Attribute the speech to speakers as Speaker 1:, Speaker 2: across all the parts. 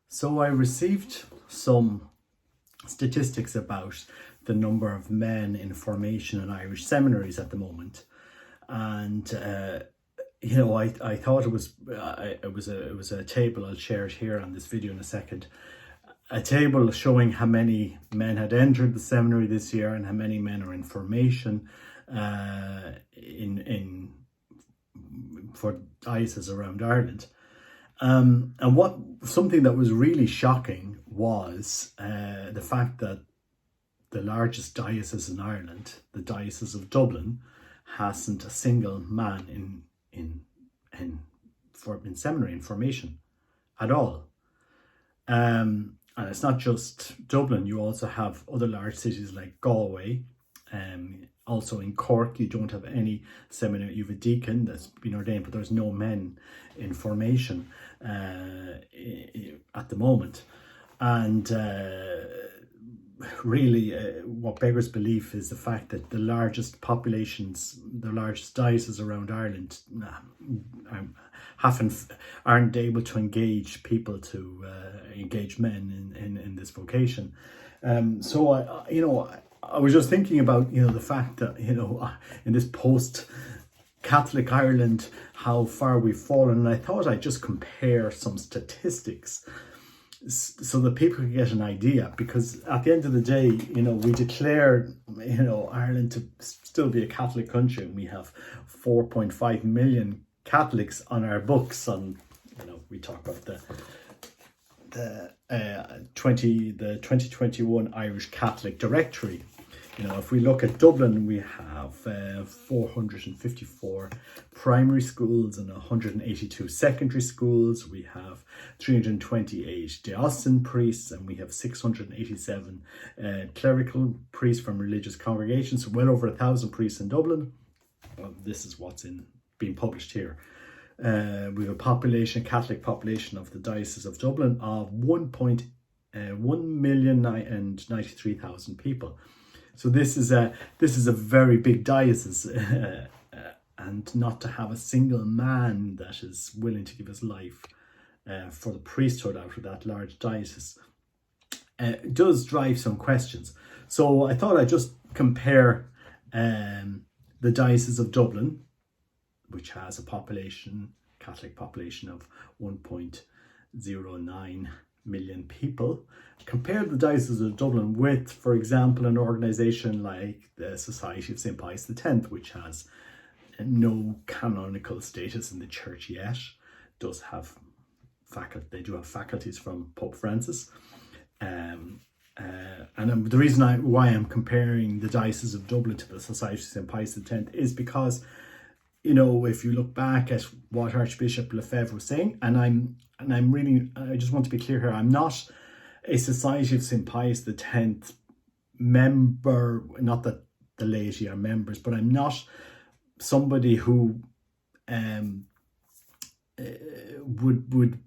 Speaker 1: So I received some statistics about the number of men in formation in Irish seminaries at the moment, and I thought it was a table. I'll share it here on this video in a second. A table showing how many men had entered the seminary this year and how many men are in formation for dioceses around Ireland. And something that was really shocking was the fact that the largest diocese in Ireland, the Diocese of Dublin, hasn't a single man in seminary in formation at all. And it's not just Dublin. You also have other large cities like Galway. Also in Cork, you don't have any seminary. You have a deacon that's been ordained, but there's no men in formation at the moment. And really, what beggars belief is the fact that the largest dioceses around Ireland aren't able to engage people to engage men in this vocation. So I was just thinking about the fact that in this post-Catholic Ireland how far we've fallen, and I thought I'd just compare some statistics so that people can get an idea, because at the end of the day, we declared Ireland to still be a Catholic country, and we have 4.5 million Catholics on our books. And we talk about the 2021 Irish Catholic Directory. If we look at Dublin, we have 454 primary schools and 182 secondary schools. We have 328 diocesan priests, and we have 687 clerical priests from religious congregations. So well over 1,000 priests in Dublin. This is what's being published here. We have a Catholic population of the Diocese of Dublin of 1,093,000 people. So this is a very big diocese, and not to have a single man that is willing to give his life for the priesthood out of that large diocese does drive some questions. So I thought I'd just compare the Diocese of Dublin, which has a Catholic population of 1.09 million people. Compare the Diocese of Dublin with, for example, an organisation like the Society of St. Pius X, which has no canonical status in the Church yet. Does have they do have faculties from Pope Francis. And the reason why I'm comparing the Diocese of Dublin to the Society of St. Pius X is because, if you look back at what Archbishop Lefebvre was saying, and I just want to be clear here, I'm not a Society of St. Pius X member, not that the laity are members, but I'm not somebody who would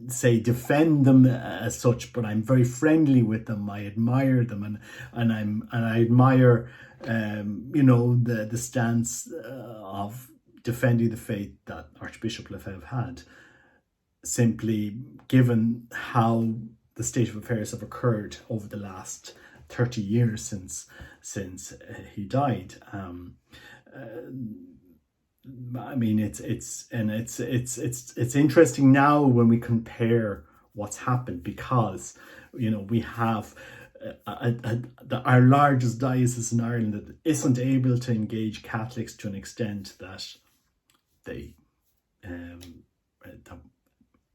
Speaker 1: say defend them as such, but I'm very friendly with them. I admire them, and I admire the stance of defending the faith that Archbishop Lefebvre had, simply given how the state of affairs have occurred over the last 30 years since he died. It's interesting now when we compare what's happened, because we have our largest diocese in Ireland that isn't able to engage Catholics to an extent that they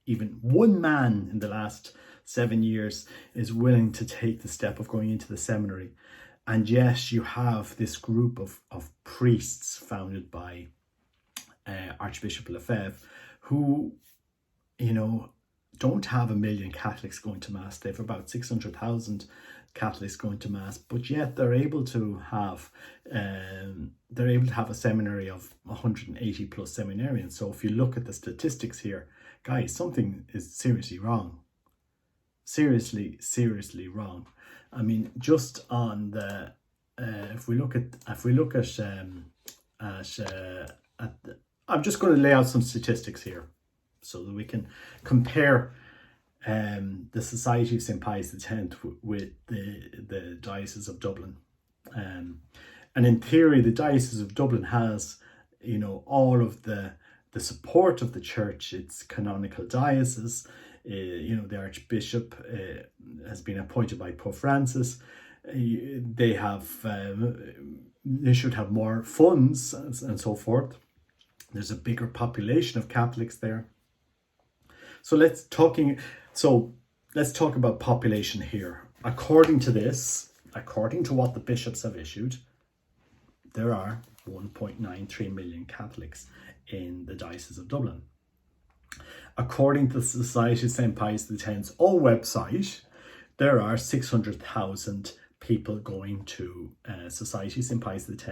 Speaker 1: even one man in the last 7 years is willing to take the step of going into the seminary. And yes, you have this group of priests founded by Archbishop Lefebvre, who don't have 1 million Catholics going to Mass. They have about 600,000 Catholics going to Mass, but yet they're able to have a seminary of 180 plus seminarians. So if you look at the statistics here, guys, something is seriously wrong. Seriously wrong. I mean, just on the if we look at I'm just going to lay out some statistics here so that we can compare the Society of St. Pius X with the Diocese of Dublin. And in theory, the Diocese of Dublin has, all of the support of the church. It's canonical diocese. The Archbishop has been appointed by Pope Francis. They should have more funds and so forth. There's a bigger population of Catholics there. So let's talk about population here. According to what the bishops have issued, there are 1.93 million Catholics in the Diocese of Dublin. According to the Society of St. Pius X's own website, there are 600,000 people going to Society of St. Pius X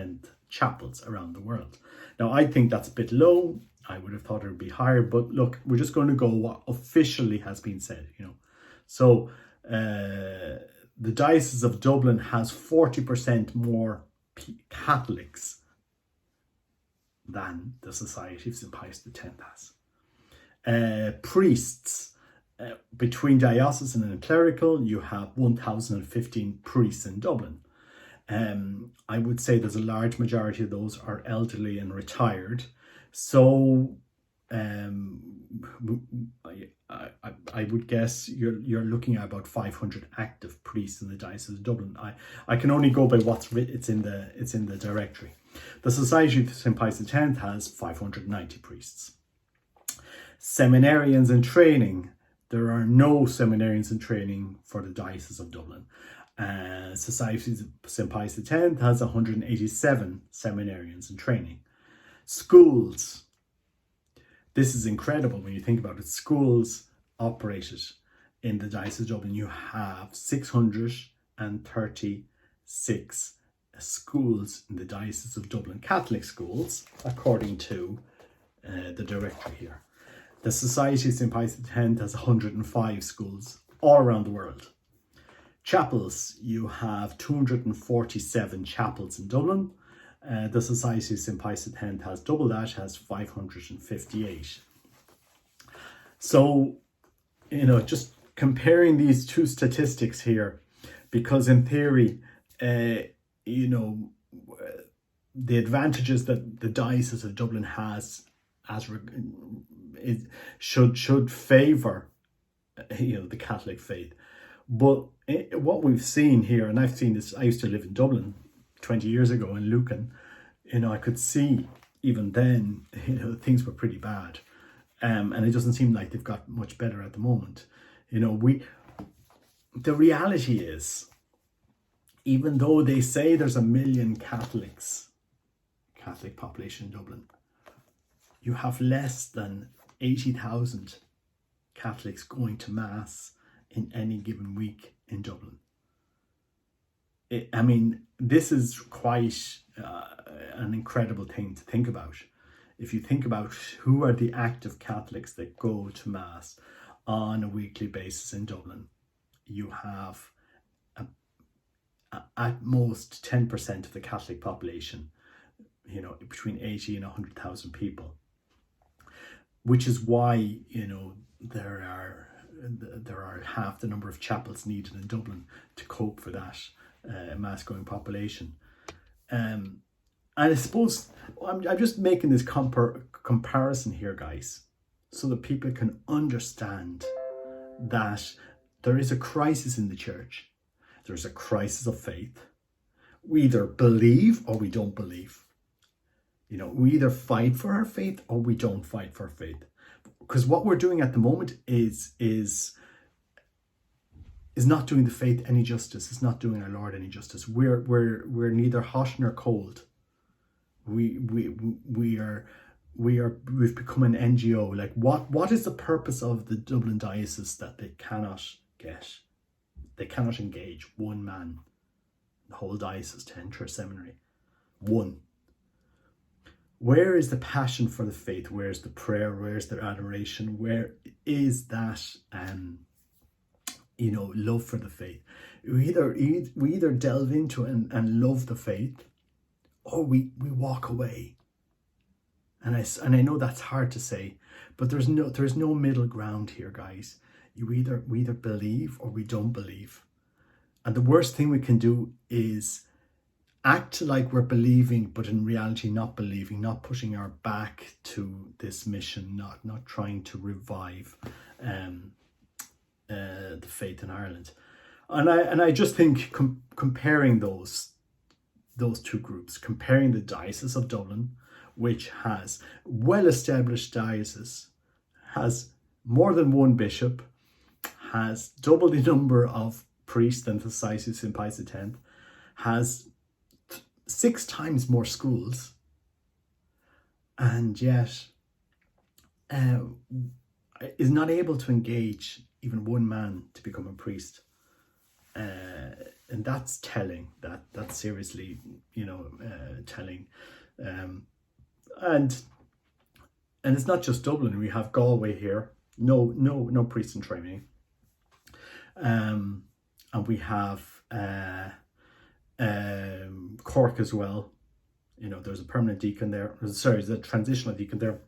Speaker 1: chapels around the world. Now, I think that's a bit low. I would have thought it would be higher, but look, we're just going to go what officially has been said, So the Diocese of Dublin has 40% more Catholics than the Society of St. Pius X has. Priests, between diocesan and clerical, you have 1,015 priests in Dublin. I would say there's a large majority of those are elderly and retired. So I would guess you're looking at about 500 active priests in the Diocese of Dublin. I can only go by what's written. It's in the directory. The Society of St. Pius X has 590 priests. Seminarians in training. There are no seminarians in training for the Diocese of Dublin. Society of St. Pius X has 187 seminarians in training. Schools. This is incredible when you think about it. Schools operated in the Diocese of Dublin. You have 636 schools in the Diocese of Dublin, Catholic schools, according to the directory here. The Society of St. Pius X has 105 schools all around the world. Chapels, you have 247 chapels in Dublin. The Society of St. Pius X has double that, has 558. So, just comparing these two statistics here, because in theory, the advantages that the Diocese of Dublin has should favour, the Catholic faith. But what we've seen here, and I've seen this, I used to live in Dublin 20 years ago in Lucan, I could see even then, things were pretty bad. And it doesn't seem like they've got much better at the moment. The reality is, even though they say there's 1 million Catholic population in Dublin, you have less than 80,000 Catholics going to Mass in any given week in Dublin. This is quite an incredible thing to think about. If you think about who are the active Catholics that go to Mass on a weekly basis in Dublin, you have at most 10% of the Catholic population, between 80 and 100,000 people, which is why, there are half the number of chapels needed in Dublin to cope for that mass going population. And I suppose I'm just making this comparison here, guys, so that people can understand that there is a crisis in the church. There's a crisis of faith. We either believe or we don't believe. We either fight for our faith or we don't fight for our faith. Because what we're doing at the moment is not doing the faith any justice. It's not doing our Lord any justice. We're neither hot nor cold. We've become an NGO. Like what is the purpose of the Dublin Diocese that they cannot get? They cannot engage one man, the whole diocese, to enter a seminary. One. Where is the passion for the faith? Where's the prayer? Where's their adoration? Where is that love for the faith? We either delve into it and love the faith, or we walk away And I know that's hard to say, but there's no middle ground here, guys. We either believe or we don't believe. And the worst thing we can do is act like we're believing, but in reality not believing, not pushing our back to this mission, not trying to revive the faith in Ireland. And I just think comparing those two groups, comparing the Diocese of Dublin, which has well-established diocese, has more than one bishop, has double the number of priests than the Society of St. Pius X, has 6 times more schools, and yet is not able to engage even one man to become a priest. And that's telling. That's seriously, telling. And it's not just Dublin. We have Galway here. No priests in training. And we have Cork as well. There's a permanent deacon there. Sorry, there's a transitional deacon there.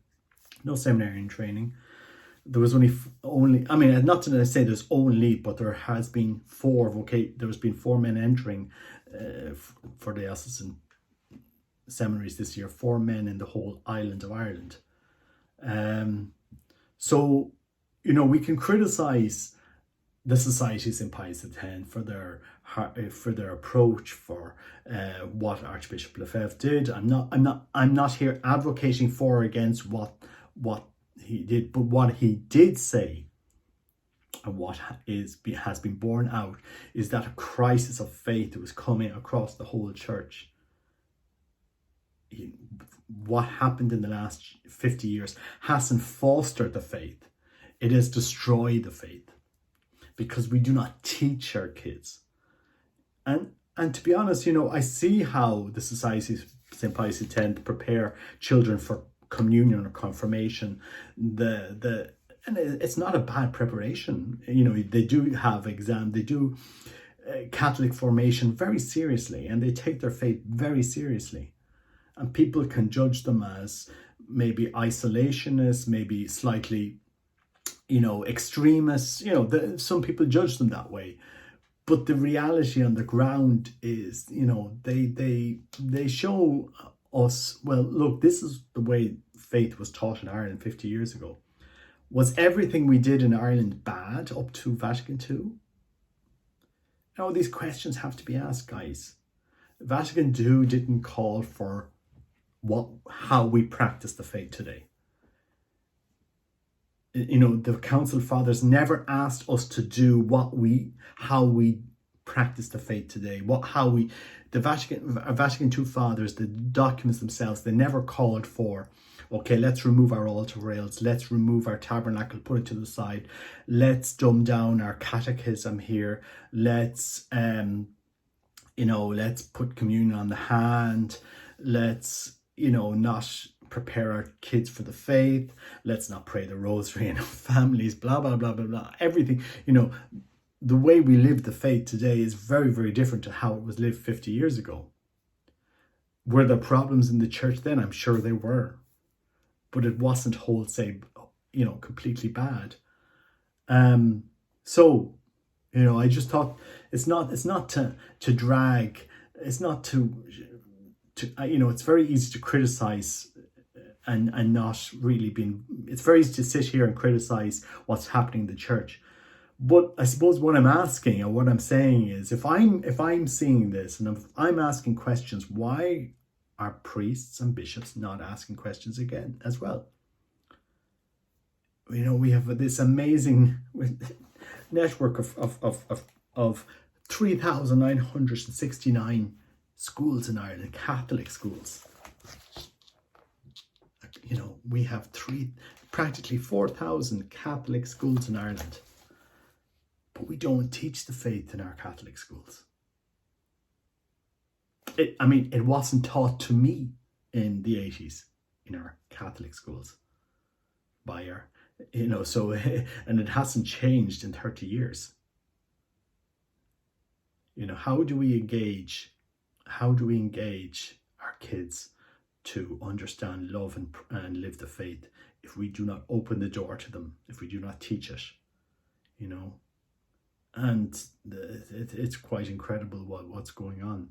Speaker 1: No seminary in training. There was only, I mean, not to say there's only, but there has been 4 there's been 4 men entering for the diocesan seminaries this year, 4 men in the whole island of Ireland. So, we can criticize the Society of St. Pius X for their approach, for what Archbishop Lefebvre did. I'm not here advocating for or against what he did, but what he did say, and what has been borne out, is that a crisis of faith was coming across the whole church. What happened in the last 50 years hasn't fostered the faith. It has destroyed the faith, because we do not teach our kids. And to be honest, I see how the Society of St. Pius X prepare children for communion or confirmation. And it's not a bad preparation. They do have exam, they do Catholic formation very seriously, and they take their faith very seriously. And people can judge them as maybe isolationists, maybe slightly, extremists. Some people judge them that way. But the reality on the ground is, they show us, well, look, this is the way faith was taught in Ireland 50 years ago. Was everything we did in Ireland bad up to Vatican II? These questions have to be asked, guys. Vatican II didn't call for how we practice the faith today. The Council Fathers never asked us to do how we practice the faith today. The Vatican II Fathers, the documents themselves, they never called for, okay, let's remove our altar rails, let's remove our tabernacle, put it to the side, let's dumb down our catechism here, let's let's put communion on the hand, let's not prepare our kids for the faith, let's not pray the rosary in our families, blah blah blah blah blah. Everything, the way we live the faith today is very, very different to how it was lived 50 years ago. Were there problems in the church then? I'm sure there were, but it wasn't wholesale, completely bad. So I just thought it's not to drag, it's not to it's very easy to criticize and not really it's very easy to sit here and criticize what's happening in the church. But I suppose what I'm asking, or what I'm saying is, if I'm seeing this and if I'm asking questions, why are priests and bishops not asking questions again as well? We have this amazing network of 3,969 schools in Ireland, Catholic schools. We have practically 4,000 Catholic schools in Ireland, but we don't teach the faith in our Catholic schools. It wasn't taught to me in the 80s in our Catholic schools by our, so, and it hasn't changed in 30 years. How do we engage our kids to understand, love, and live the faith if we do not open the door to them, if we do not teach it, you know. And it's quite incredible what's going on.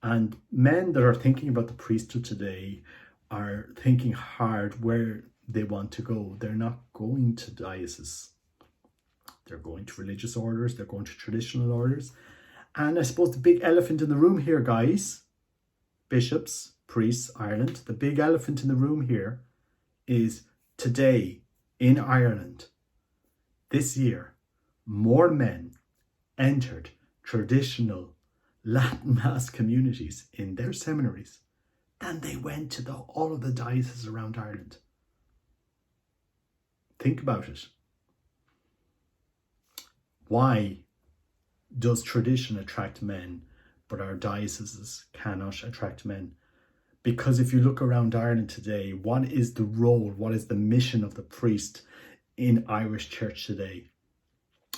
Speaker 1: And men that are thinking about the priesthood today are thinking hard where they want to go. They're not going to dioceses. They're going to religious orders. They're going to traditional orders. And I suppose the big elephant in the room here, guys, bishops, priests, Ireland, the big elephant in the room here is today in Ireland, this year, more men entered traditional Latin Mass communities in their seminaries than they went to all of the dioceses around Ireland. Think about it. Why does tradition attract men, but our dioceses cannot attract men? Because if you look around Ireland today, what is the role, what is the mission of the priest in Irish church today?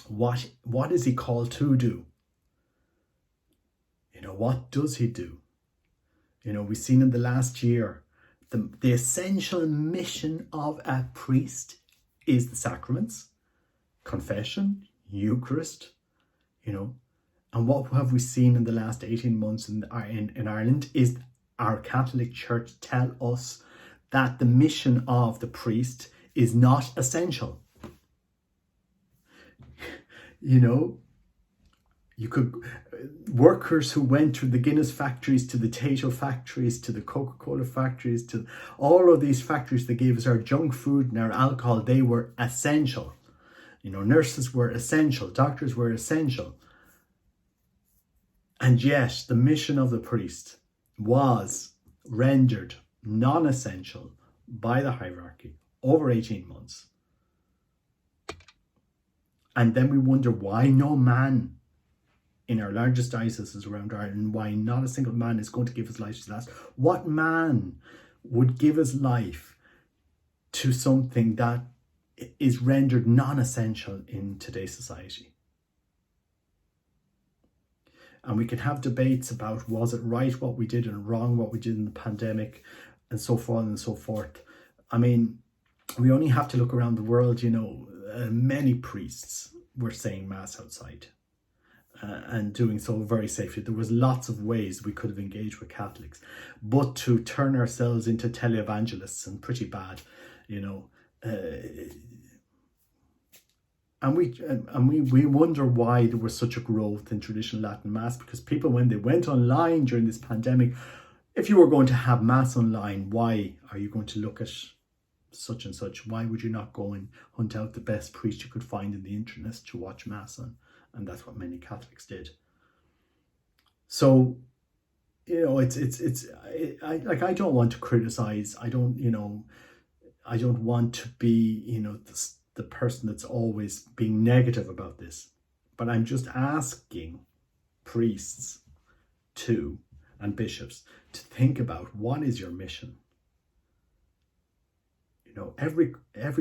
Speaker 1: What is he called to do? You know, what does he do? You know, we've seen in the last year, the essential mission of a priest is the sacraments, confession, Eucharist, you know. And what have we seen in the last 18 months in Ireland is our Catholic Church tell us that the mission of the priest is not essential. You know, you could, workers who went to the Guinness factories, to the Tato factories, to the Coca-Cola factories, to all of these factories that gave us our junk food and our alcohol, they were essential. You know, nurses were essential, doctors were essential. And yet, the mission of the priest was rendered non-essential by the hierarchy over 18 months. And then we wonder why no man in our largest dioceses around Ireland, why not a single man is going to give his life to the last. What man would give his life to something that is rendered non-essential in today's society? And we can have debates about, was it right what we did and wrong what we did in the pandemic, and so forth and so forth. I mean, we only have to look around the world, you know, many priests were saying mass outside and doing so very safely. There was lots of ways we could have engaged with Catholics, but to turn ourselves into televangelists and pretty bad, you know, and we wonder why there was such a growth in traditional Latin Mass, because people, when they went online during this pandemic, if you were going to have Mass online, why are you going to look at such and such? Why would you not go and hunt out the best priest you could find in the internet to watch Mass on? And that's what many Catholics did. So, you know, I don't want to criticize. I don't want to be, you know, the person that's always being negative about this. But I'm just asking priests and bishops to think about, what is your mission? You know, every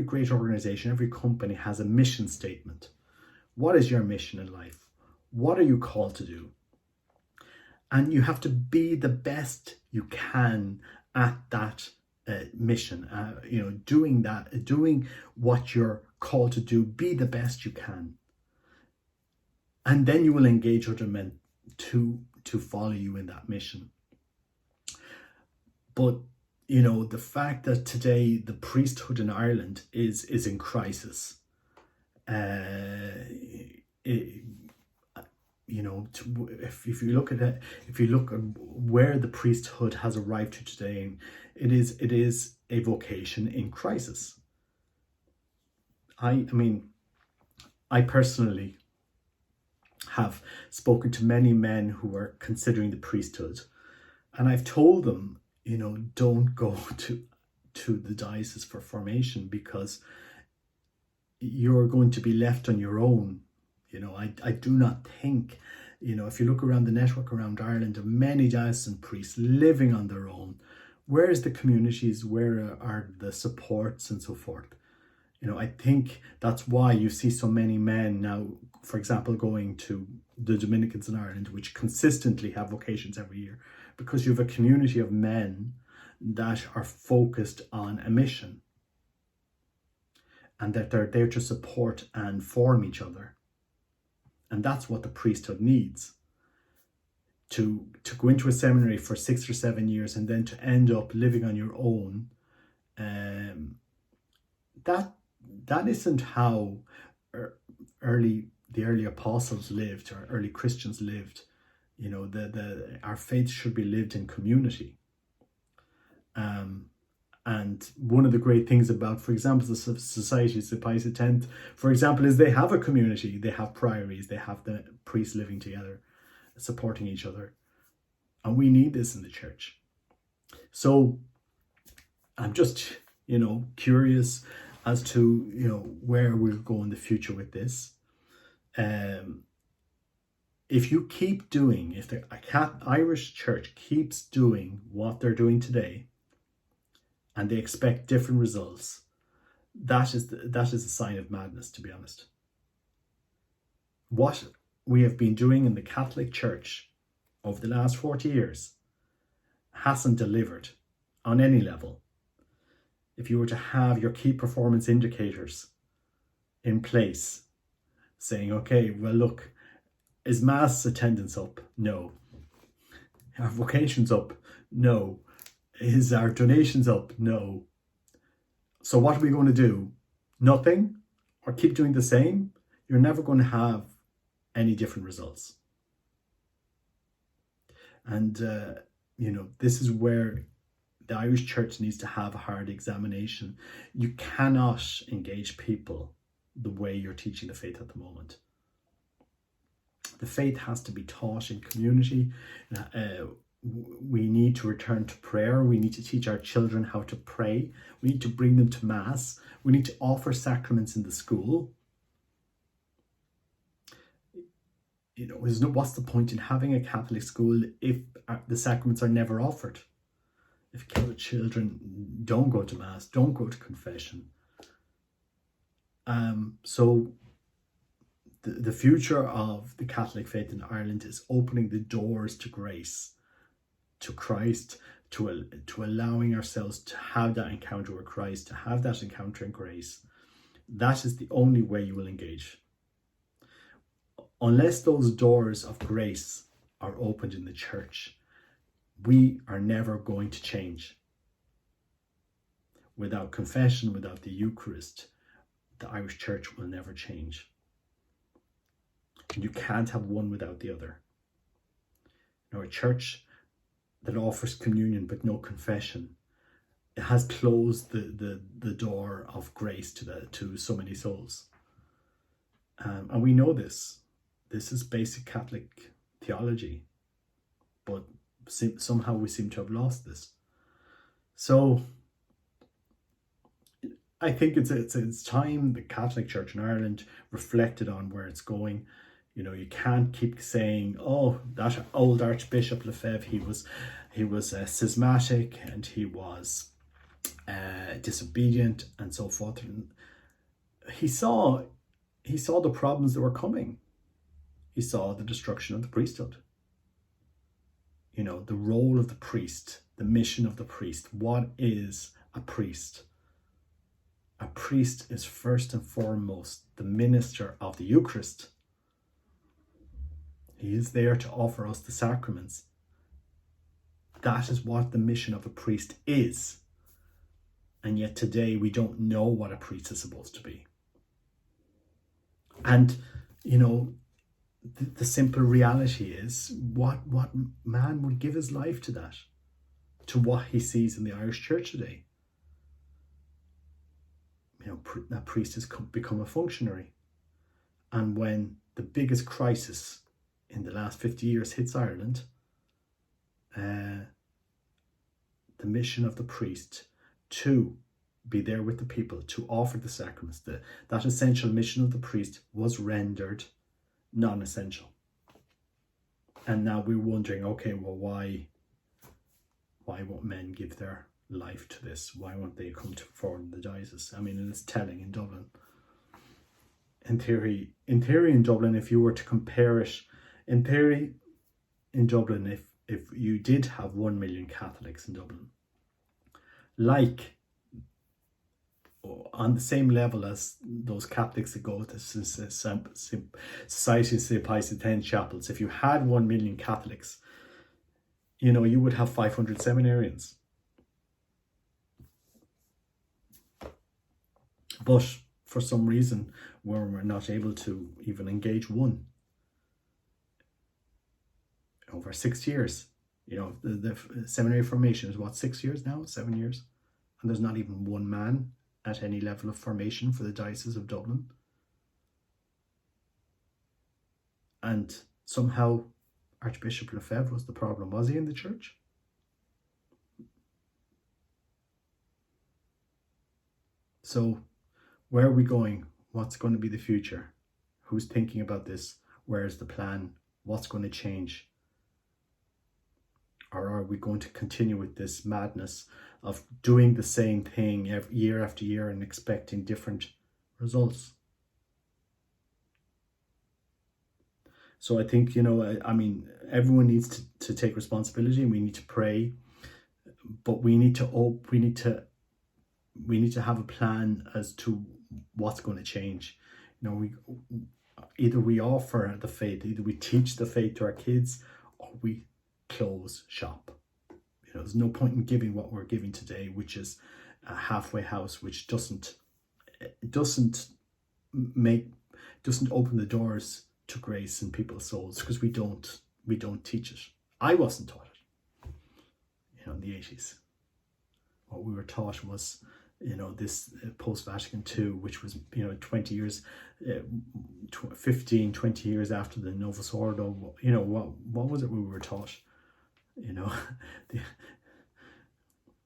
Speaker 1: great organization, every company has a mission statement. What is your mission in life? What are you called to do? And you have to be the best you can at that mission. You know, doing what you're called to do. Be the best you can, and then you will engage other men to follow you in that mission. But you know, the fact that today the priesthood in Ireland is in crisis. You know, if you look at it, if you look at where the priesthood has arrived to today, it is a vocation in crisis. I mean, I personally have spoken to many men who are considering the priesthood, and I've told them, you know, don't go to the diocese for formation, because you're going to be left on your own. You know, I do not think, you know, if you look around the network around Ireland of many diocesan priests living on their own, where is the communities? Where are the supports and so forth? You know, I think that's why you see so many men now, for example, going to the Dominicans in Ireland, which consistently have vocations every year, because you have a community of men that are focused on a mission, and that they're there to support and form each other. And that's what the priesthood needs. To go into a seminary for 6 or 7 years and then to end up living on your own, that isn't how the early apostles lived, or early Christians lived. You know, our faith should be lived in community. And one of the great things about, for example, the Societies of Pius X, for example, is they have a community. They have priories. They have the priests living together, supporting each other. And we need this in the church. So I'm just, curious as to, where we'll go in the future with this. If you keep doing, if the Irish church keeps doing what they're doing today, and they expect different results, that is a sign of madness, to be honest. What we have been doing in the Catholic Church over the last 40 years hasn't delivered on any level. If you were to have your key performance indicators in place, saying, okay, well, look, is Mass attendance up? No. Are vocations up? No. Is our donations up? No. So what are we going to do? Nothing? Or keep doing the same? You're never going to have any different results. And, this is where the Irish Church needs to have a hard examination. You cannot engage people the way you're teaching the faith at the moment. The faith has to be taught in community. We need to return to prayer. We need to teach our children how to pray. We need to bring them to Mass. We need to offer sacraments in the school. What's the point in having a Catholic school if the sacraments are never offered? If children don't go to Mass, don't go to confession. So the future of the Catholic faith in Ireland is opening the doors to grace, to Christ, to allowing ourselves to have that encounter with Christ, to have that encounter in grace. That is the only way you will engage. Unless those doors of grace are opened in the church, we are never going to change. Without confession, without the Eucharist, the Irish Church will never change. And you can't have one without the other. A church that offers communion but no confession, it has closed the door of grace to so many souls. And we know this. This is basic Catholic theology, but somehow we seem to have lost this. So I think it's time the Catholic Church in Ireland reflected on where it's going. You can't keep saying, oh, that old Archbishop Lefebvre, he was schismatic and he was disobedient and so forth. And he saw the problems that were coming. He saw the destruction of the priesthood. The role of the priest, the mission of the priest. What is a priest? A priest is first and foremost the minister of the Eucharist. He is there to offer us the sacraments. That is what the mission of a priest is. And yet today we don't know what a priest is supposed to be. And, the simple reality is what man would give his life to that, to what he sees in the Irish Church today. That priest has become a functionary. And when the biggest crisis in the last 50 years hits Ireland, the mission of the priest to be there with the people, to offer the sacraments, that essential mission of the priest was rendered non-essential. And now we're wondering, okay, well, why won't men give their life to this? Why won't they come forward in the diocese? I mean, and it's telling in Dublin. In theory in Dublin, if you were to compare it, in theory in Dublin, if you did have 1 million Catholics in Dublin, like on the same level as those Catholics that go to Society of St. Pius X chapels. If you had 1 million Catholics, you would have 500 seminarians. But for some reason, we're not able to even engage one. Over 6 years, the seminary formation is what, 6 years now, 7 years, and there's not even one man at any level of formation for the Diocese of Dublin. And somehow Archbishop Lefebvre was the problem. Was he in the church? So where are we going? What's going to be the future? Who's thinking about this? Where's the plan? What's going to change? Or are we going to continue with this madness of doing the same thing year after year and expecting different results? So I think, everyone needs to take responsibility, and we need to pray, but we need to have a plan as to what's going to change. Either we offer the faith, either we teach the faith to our kids, or we close shop. There's no point in giving what we're giving today, which is a halfway house, which doesn't open the doors to grace in people's souls, because we don't teach it. I wasn't taught it. In the 80s, what we were taught was this post-Vatican II, which was 20 years 20 years after the Novus Ordo. What was it we were taught?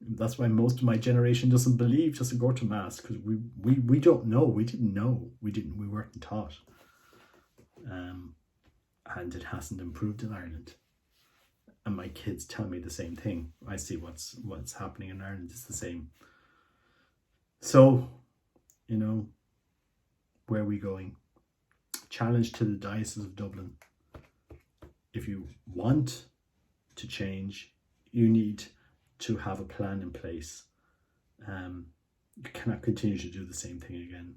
Speaker 1: That's why most of my generation doesn't go to mass, because we don't know. We didn't know. We weren't taught. And it hasn't improved in Ireland. And my kids tell me the same thing. I see what's happening in Ireland is the same. So, where are we going? Challenge to the Diocese of Dublin. If you want to change, you need to have a plan in place. You cannot continue to do the same thing again,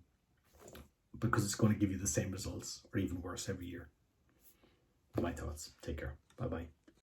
Speaker 1: because it's going to give you the same results or even worse every year. My thoughts. Take care. Bye-bye.